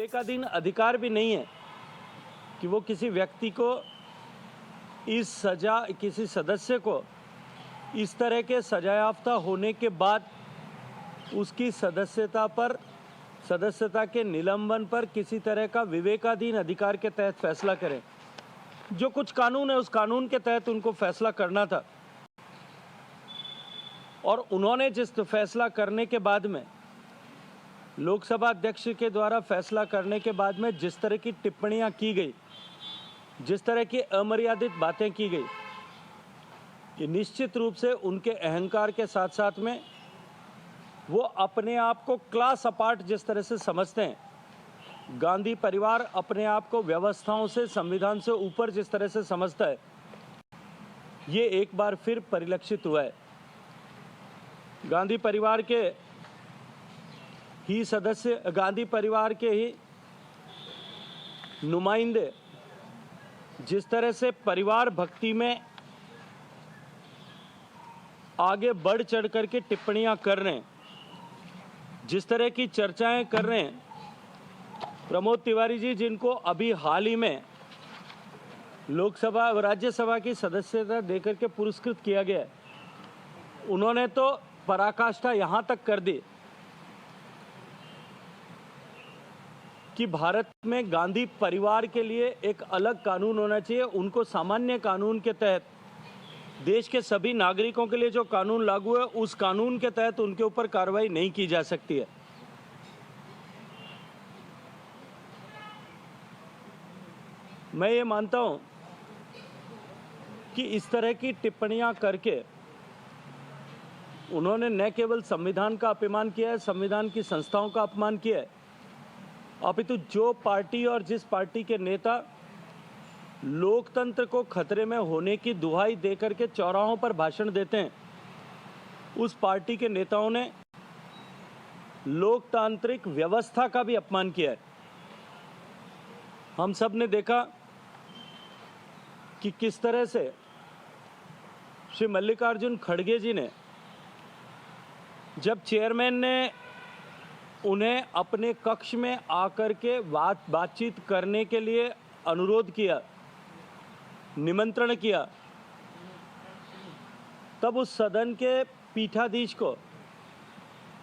विवेकाधीन अधिकार भी नहीं है कि वो किसी व्यक्ति को किसी सदस्य को इस तरह के सजायाफ्ता होने के बाद उसकी सदस्यता के निलंबन पर किसी तरह का विवेकाधीन अधिकार के तहत फैसला करें। जो कुछ कानून है उस कानून के तहत उनको फैसला करना था, और उन्होंने जिस फैसला करने के बाद में लोकसभा अध्यक्ष के द्वारा फैसला करने के बाद में जिस तरह की टिप्पणियां की गई, जिस तरह की अमर्यादित बातें की गई, कि निश्चित रूप से उनके अहंकार के साथ साथ में वो अपने आप को क्लास अपार्ट जिस तरह से समझते हैं, गांधी परिवार अपने आप को व्यवस्थाओं से, संविधान से ऊपर जिस तरह से समझता है, ये एक बार फिर परिलक्षित हुआ है। गांधी परिवार के ही नुमाइंदे जिस तरह से परिवार भक्ति में आगे बढ़ चढ़ करके टिप्पणियां कर रहे हैं, जिस तरह की चर्चाएं कर रहे हैं, प्रमोद तिवारी जी जिनको अभी हाल ही में लोकसभा राज्यसभा की सदस्यता देकर के पुरस्कृत किया गया है, उन्होंने तो पराकाष्ठा यहां तक कर दी कि भारत में गांधी परिवार के लिए एक अलग कानून होना चाहिए। उनको सामान्य कानून के तहत देश के सभी नागरिकों के लिए जो कानून लागू है उस कानून के तहत उनके ऊपर कार्रवाई नहीं की जा सकती है। मैं ये मानता हूं कि इस तरह की टिप्पणियां करके उन्होंने न केवल संविधान का अपमान किया है, संविधान की संस्थाओं का अपमान किया है, अपितु जो पार्टी और जिस पार्टी के नेता लोकतंत्र को खतरे में होने की दुहाई देकर के चौराहों पर भाषण देते हैं, उस पार्टी के नेताओं ने लोकतांत्रिक व्यवस्था का भी अपमान किया है। हम सब ने देखा कि किस तरह से श्री मल्लिकार्जुन खड़गे जी ने, जब चेयरमैन ने उन्हें अपने कक्ष में आकर के बातचीत करने के लिए अनुरोध किया, निमंत्रण किया, तब उस सदन के पीठाधीश को,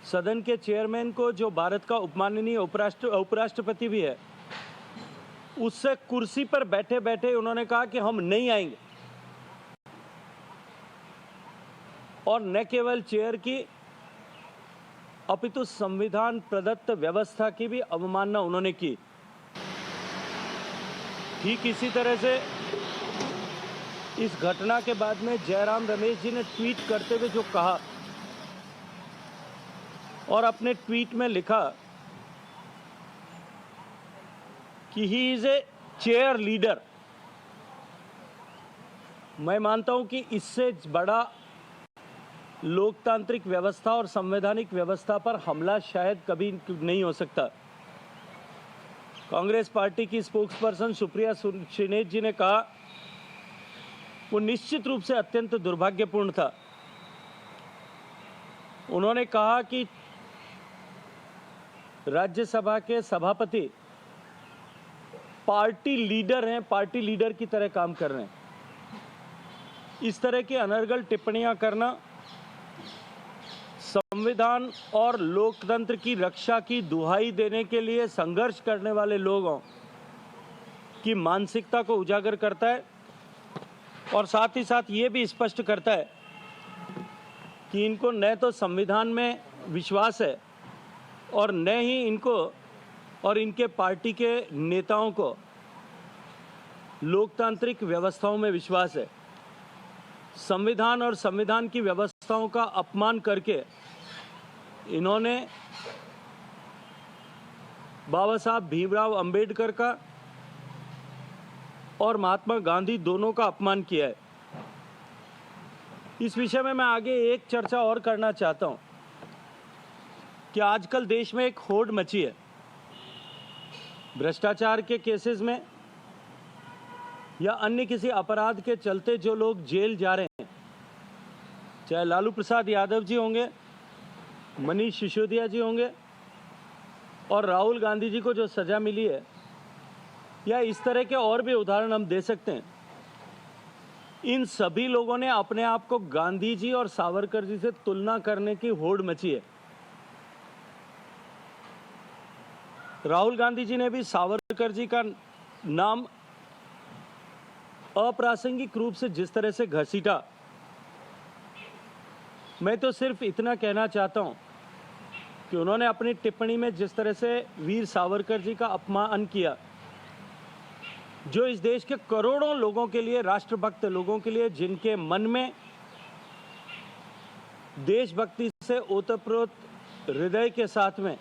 सदन के चेयरमैन को, जो भारत का उपमाननीय उपराष्ट्रपति भी है, उससे कुर्सी पर बैठे बैठे उन्होंने कहा कि हम नहीं आएंगे, और न केवल चेयर की अपितु संविधान प्रदत्त व्यवस्था की भी अवमानना उन्होंने की। ठीक इसी तरह से इस घटना के बाद में जयराम रमेश जी ने ट्वीट करते हुए जो कहा, और अपने ट्वीट में लिखा कि he is a chair leader. मैं मानता हूं कि इससे बड़ा लोकतांत्रिक व्यवस्था और संवैधानिक व्यवस्था पर हमला शायद कभी नहीं हो सकता। कांग्रेस पार्टी की स्पोक्सपर्सन सुप्रिया श्रीनेत जी ने कहा, वो निश्चित रूप से अत्यंत दुर्भाग्यपूर्ण था। उन्होंने कहा कि राज्यसभा के सभापति पार्टी लीडर हैं, पार्टी लीडर की तरह काम कर रहे हैं। इस तरह की अनर्गल टिप्पणियां करना संविधान और लोकतंत्र की रक्षा की दुहाई देने के लिए संघर्ष करने वाले लोगों की मानसिकता को उजागर करता है, और साथ ही साथ ये भी स्पष्ट करता है कि इनको न तो संविधान में विश्वास है और न ही इनको और इनके पार्टी के नेताओं को लोकतांत्रिक व्यवस्थाओं में विश्वास है। संविधान और संविधान की व्यवस्थाओं का अपमान करके इन्होंने बाबा साहब भीमराव अंबेडकर का और महात्मा गांधी दोनों का अपमान किया है। इस विषय में मैं आगे एक चर्चा और करना चाहता हूं कि आजकल देश में एक होड़ मची है भ्रष्टाचार के केसेस में या अन्य किसी अपराध के चलते। जो लोग जेल जा रहे हैं, चाहे लालू प्रसाद यादव जी होंगे, मनीष सिसोदिया जी होंगे, और राहुल गांधी जी को जो सजा मिली है, या इस तरह के और भी उदाहरण हम दे सकते हैं। इन सभी लोगों ने अपने आप को गांधी जी और सावरकर जी से तुलना करने की होड़ मची है। राहुल गांधी जी ने भी सावरकर जी का नाम अप्रासंगिक रूप से जिस तरह से घसीटा, मैं तो सिर्फ इतना कहना चाहता हूं कि उन्होंने अपनी टिप्पणी में जिस तरह से वीर सावरकर जी का अपमान किया, जो इस देश के करोड़ों लोगों के लिए, राष्ट्रभक्त लोगों के लिए, जिनके मन में देशभक्ति से ओतप्रोत हृदय के साथ में,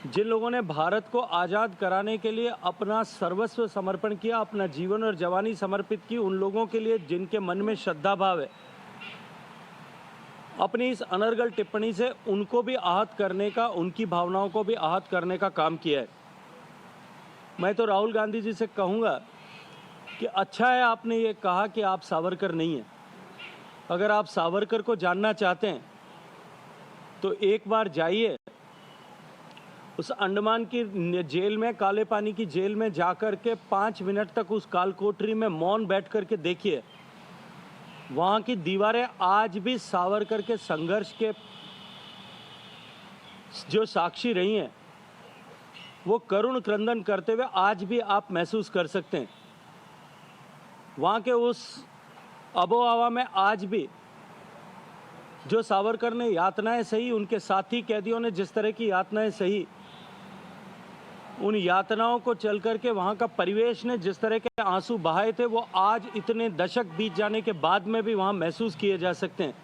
जिन लोगों ने भारत को आज़ाद कराने के लिए अपना सर्वस्व समर्पण किया, अपना जीवन और जवानी समर्पित की, उन लोगों के लिए जिनके मन में श्रद्धा भाव है, अपनी इस अनर्गल टिप्पणी से उनको भी आहत करने का, उनकी भावनाओं को भी आहत करने का काम किया है। मैं तो राहुल गांधी जी से कहूँगा कि अच्छा है आपने ये कहा कि आप सावरकर नहीं हैं। अगर आप सावरकर को जानना चाहते हैं तो एक बार जाइए उस अंडमान की जेल में, काले पानी की जेल में जाकर के 5 मिनट तक उस काल कोठरी में मौन बैठ करके देखिए। वहाँ की दीवारें आज भी सावरकर के संघर्ष के जो साक्षी रही हैं, वो करुण क्रंदन करते हुए आज भी आप महसूस कर सकते हैं। वहाँ के उस आबो हवा में आज भी जो सावरकर ने यातनाएं सही, उनके साथी कैदियों ने जिस तरह की यातनाएं सही, उन यातनाओं को चल करके वहाँ का परिवेश ने जिस तरह के आंसू बहाए थे, वो आज इतने दशक बीत जाने के बाद में भी वहाँ महसूस किए जा सकते हैं।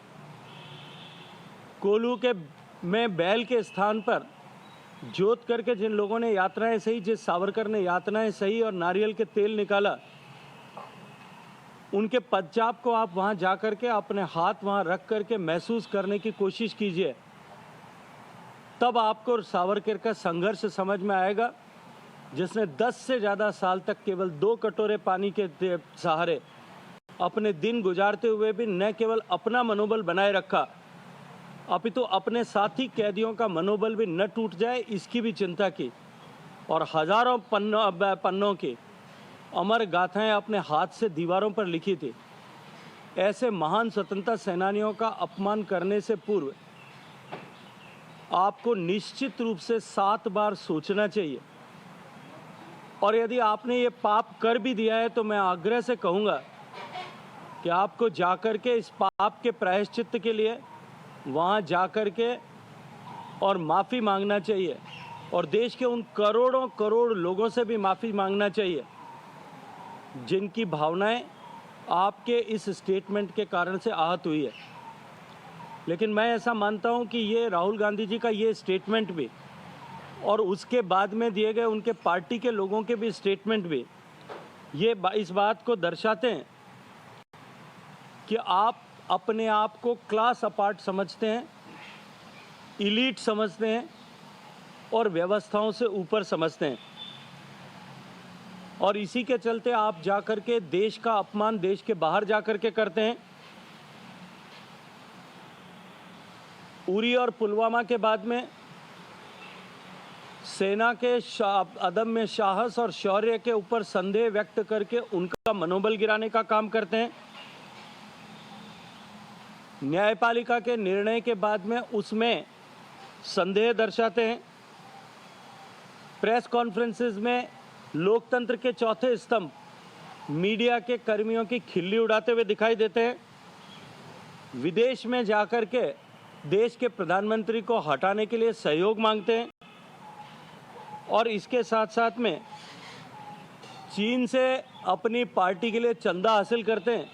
कोल्हू के में बैल के स्थान पर जोत करके जिन लोगों ने यातनाएं सही, जिस सावरकर ने यातनाएं सही और नारियल के तेल निकाला, उनके पदचाप को आप वहाँ जा करके अपने हाथ वहाँ रख करके महसूस करने की कोशिश कीजिए। तब आपको सावरकर का संघर्ष समझ में आएगा, जिसने 10 से ज़्यादा साल तक केवल 2 कटोरे पानी के सहारे अपने दिन गुजारते हुए भी न केवल अपना मनोबल बनाए रखा, अपितु अपने साथी कैदियों का मनोबल भी न टूट जाए, इसकी भी चिंता की, और हजारों पन्नों की अमर गाथाएं अपने हाथ से दीवारों पर लिखी थी। ऐसे महान स्वतंत्रता सेनानियों का अपमान करने से पूर्व आपको निश्चित रूप से 7 बार सोचना चाहिए। और यदि आपने ये पाप कर भी दिया है तो मैं आग्रह से कहूँगा कि आपको जाकर के इस पाप के प्रायश्चित्त के लिए वहाँ जाकर के और माफ़ी मांगना चाहिए, और देश के उन करोड़ों करोड़ लोगों से भी माफ़ी मांगना चाहिए जिनकी भावनाएं आपके इस स्टेटमेंट के कारण से आहत हुई है। लेकिन मैं ऐसा मानता हूं कि ये राहुल गांधी जी का ये स्टेटमेंट भी और उसके बाद में दिए गए उनके पार्टी के लोगों के भी स्टेटमेंट भी ये इस बात को दर्शाते हैं कि आप अपने आप को क्लास अपार्ट समझते हैं, इलीट समझते हैं और व्यवस्थाओं से ऊपर समझते हैं, और इसी के चलते आप जाकर के देश का अपमान देश के बाहर जाकर के करते हैं। उरी और पुलवामा के बाद में सेना के अदम्य साहस और शौर्य के ऊपर संदेह व्यक्त करके उनका मनोबल गिराने का काम करते हैं। न्यायपालिका के निर्णय के बाद में उसमें संदेह दर्शाते हैं। प्रेस कॉन्फ्रेंसेस में लोकतंत्र के चौथे स्तंभ मीडिया के कर्मियों की खिल्ली उड़ाते हुए दिखाई देते हैं। विदेश में जाकर के देश के प्रधानमंत्री को हटाने के लिए सहयोग मांगते हैं, और इसके साथ साथ में चीन से अपनी पार्टी के लिए चंदा हासिल करते हैं